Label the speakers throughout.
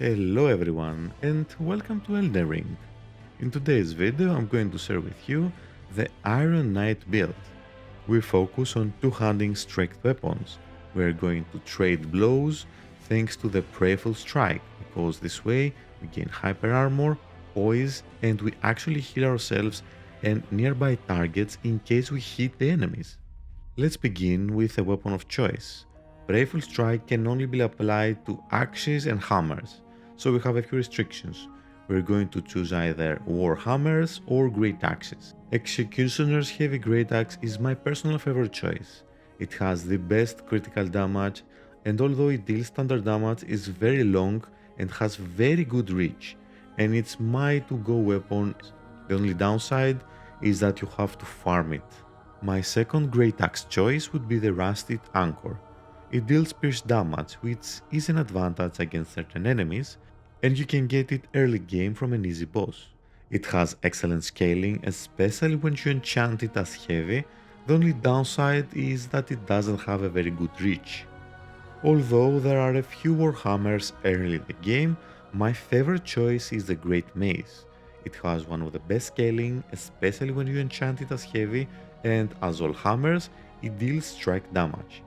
Speaker 1: Hello everyone and welcome to Elden Ring. In today's video I'm going to share with you the Iron Knight build. We focus on two-handing strength weapons. We're going to trade blows thanks to the Prayerful strike, because this way we gain hyper armor, poise, and we actually heal ourselves and nearby targets in case we hit the enemies. Let's begin with a weapon of choice. Prayerful Strike can only be applied to axes and hammers, so we have a few restrictions. We're going to choose either war hammers or great axes. Executioner's heavy great axe is my personal favorite choice. It has the best critical damage, and although it deals standard damage, is very long and has very good reach, and it's my to-go weapon. The only downside is that you have to farm it. My second great axe choice would be the Rusted Anchor. It deals pierce damage, which is an advantage against certain enemies, and you can get it early game from an easy boss. It has excellent scaling, especially when you enchant it as heavy. The only downside is that it doesn't have a very good reach. Although there are a few warhammers early in the game, my favorite choice is the Great Mace. It has one of the best scaling, especially when you enchant it as heavy, and as all hammers, it deals strike damage.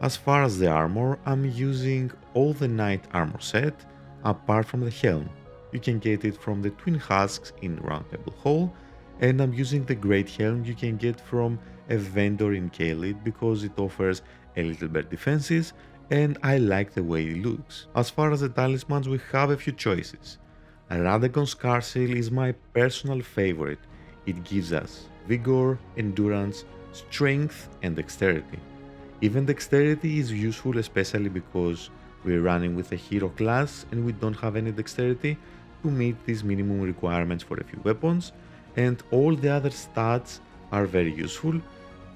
Speaker 1: As far as the armor, I'm using all the knight armor set, apart from the helm. You can get it from the twin husks in Round Table Hall, and I'm using the great helm you can get from a vendor in Kaelid because it offers a little better defenses, and I like the way it looks. As far as the talismans, we have a few choices. Radagon's Scarcel is my personal favorite. It gives us vigor, endurance, strength, and dexterity. Even dexterity is useful, especially because we're running with a hero class and we don't have any dexterity to meet these minimum requirements for a few weapons, and all the other stats are very useful.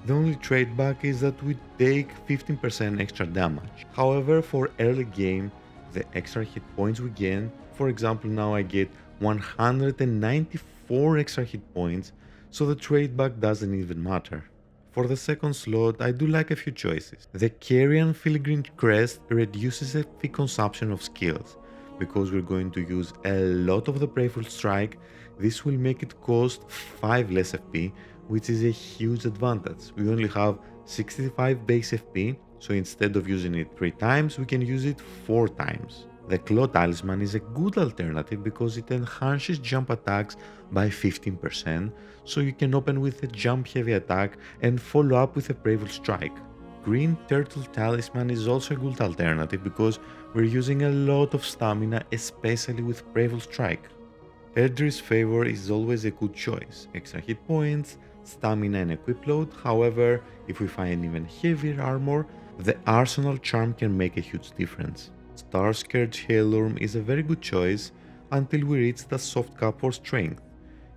Speaker 1: The only tradeback is that we take 15% extra damage. However, for early game, the extra hit points we gain, for example now I get 194 extra hit points, so the tradeback doesn't even matter. For the second slot, I do like a few choices. The Carian Filigree Crest reduces the fee consumption of skills. Because we're going to use a lot of the Prayerful Strike, this will make it cost 5 less FP, which is a huge advantage. We only have 65 base FP, so instead of using it 3 times, we can use it 4 times. The Claw Talisman is a good alternative because it enhances jump attacks by 15%, so you can open with a jump heavy attack and follow up with a Prayerful Strike. Green Turtle Talisman is also a good alternative because we're using a lot of stamina, especially with Prayerful Strike. Erdre's Favor is always a good choice, extra hit points, stamina and equip load. However, if we find even heavier armor, the Arsenal Charm can make a huge difference. Star Scourge Hailorm is a very good choice until we reach the soft cap for strength.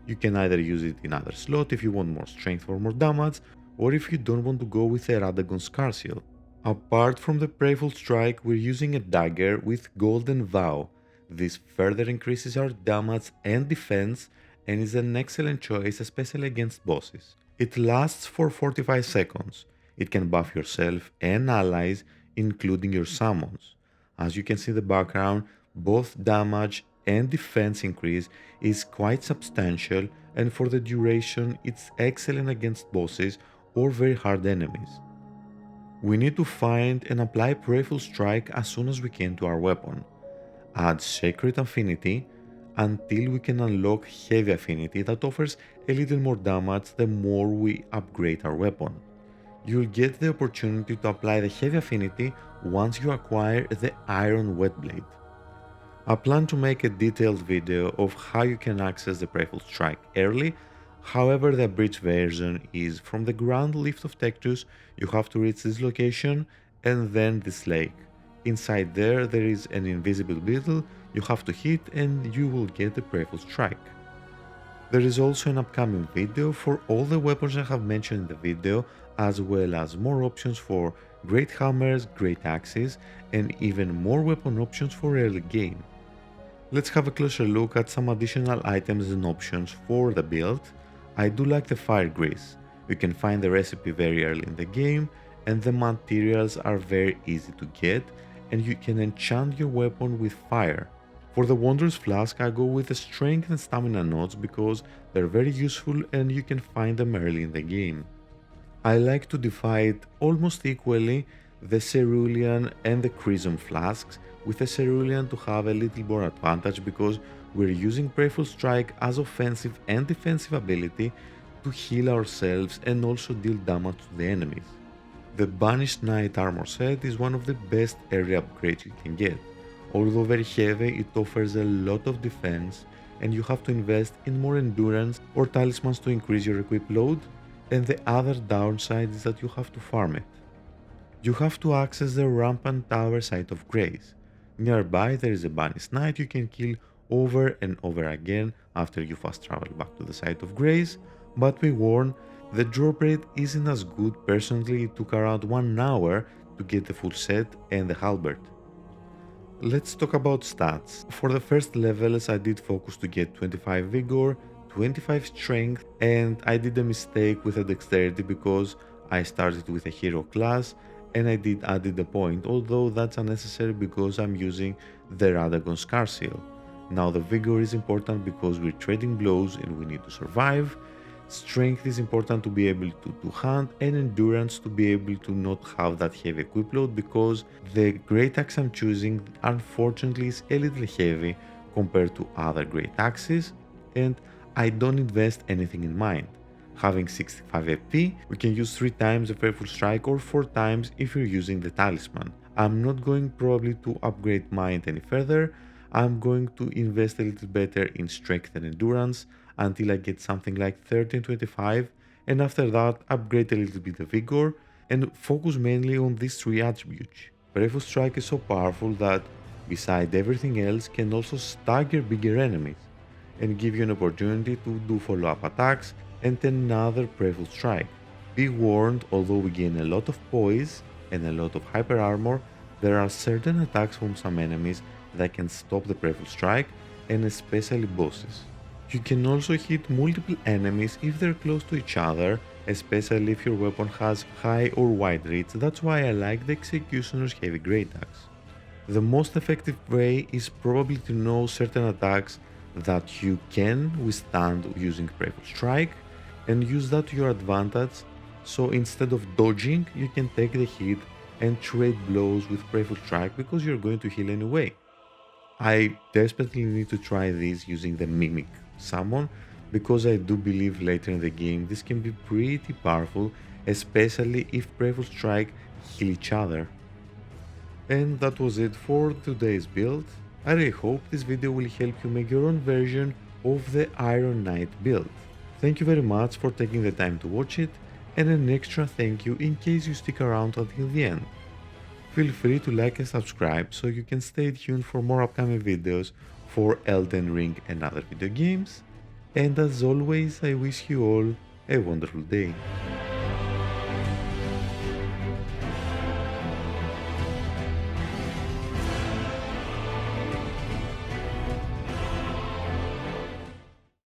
Speaker 1: You can either use it in other slot if you want more strength or more damage, or if you don't want to go with a Radagon's Scarcel. Apart from the Prayerful Strike, we're using a dagger with Golden Vow. This further increases our damage and defense and is an excellent choice, especially against bosses. It lasts for 45 seconds. It can buff yourself and allies, including your summons. As you can see in the background, both damage and defense increase is quite substantial, and for the duration it's excellent against bosses or very hard enemies. We need to find and apply Prayerful Strike as soon as we can to our weapon. Add Sacred Affinity until we can unlock Heavy Affinity that offers a little more damage the more we upgrade our weapon. You'll get the opportunity to apply the Heavy Affinity once you acquire the Iron Whetblade. I plan to make a detailed video of how you can access the Prayerful Strike early. However, the abridged version is from the ground lift of Tectus. You have to reach this location and then this lake. Inside there is an invisible beetle you have to hit and you will get the Prayerful Strike. There is also an upcoming video for all the weapons I have mentioned in the video, as well as more options for great hammers, great axes, and even more weapon options for early game. Let's have a closer look at some additional items and options for the build. I do like the fire grease. You can find the recipe very early in the game, and the materials are very easy to get, and you can enchant your weapon with fire. For the Wondrous Flask, I go with the Strength and Stamina nodes because they're very useful and you can find them early in the game. I like to divide almost equally the Cerulean and the Chrism Flasks, with the Cerulean to have a little more advantage because we're using Prayerful Strike as offensive and defensive ability to heal ourselves and also deal damage to the enemies. The Banished Knight armor set is one of the best area upgrades you can get. Although very heavy, it offers a lot of defense and you have to invest in more endurance or talismans to increase your equip load, and the other downside is that you have to farm it. You have to access the Rampant Tower Site of Grace. Nearby there is a Banished Knight you can kill over and over again after you fast travel back to the Site of Grace, but be warned, the drop rate isn't as good. Personally, it took around 1 hour to get the full set and the halberd. Let's talk about stats. For the first levels I did focus to get 25 vigor, 25 strength, and I did a mistake with the dexterity because I started with a hero class and I did added a point, although that's unnecessary because I'm using the Radagon Scar Seal. Now the vigor is important because we're trading blows and we need to survive. Strength is important to be able to hunt, and endurance to be able to not have that heavy equip load because the great axe I'm choosing unfortunately is a little heavy compared to other great axes, and I don't invest anything in mind. Having 65 AP, we can use 3 times the Prayerful Strike or 4 times if you're using the Talisman. I'm not going probably to upgrade mind any further. I'm going to invest a little better in strength and endurance until I get something like 30 and 25, and after that upgrade a little bit the vigor and focus mainly on these 3 attributes. Prayerful Strike is so powerful that, beside everything else, can also stagger bigger enemies and give you an opportunity to do follow-up attacks and another Prayerful Strike. Be warned, although we gain a lot of poise and a lot of hyper armor, there are certain attacks from some enemies that can stop the Prayerful Strike, and especially bosses. You can also hit multiple enemies if they're close to each other, especially if your weapon has high or wide reach. That's why I like the Executioner's Heavy Great Axe. The most effective way is probably to know certain attacks that you can withstand using Prayerful Strike and use that to your advantage, so instead of dodging you can take the hit and trade blows with Prayerful Strike because you're going to heal anyway. I desperately need to try this using the Mimic Summon because I do believe later in the game this can be pretty powerful, especially if Prayerful Strike heal each other. And that was it for today's build. I really hope this video will help you make your own version of the Iron Knight build. Thank you very much for taking the time to watch it, and an extra thank you in case you stick around until the end. Feel free to like and subscribe so you can stay tuned for more upcoming videos for Elden Ring and other video games, and as always I wish you all a wonderful day.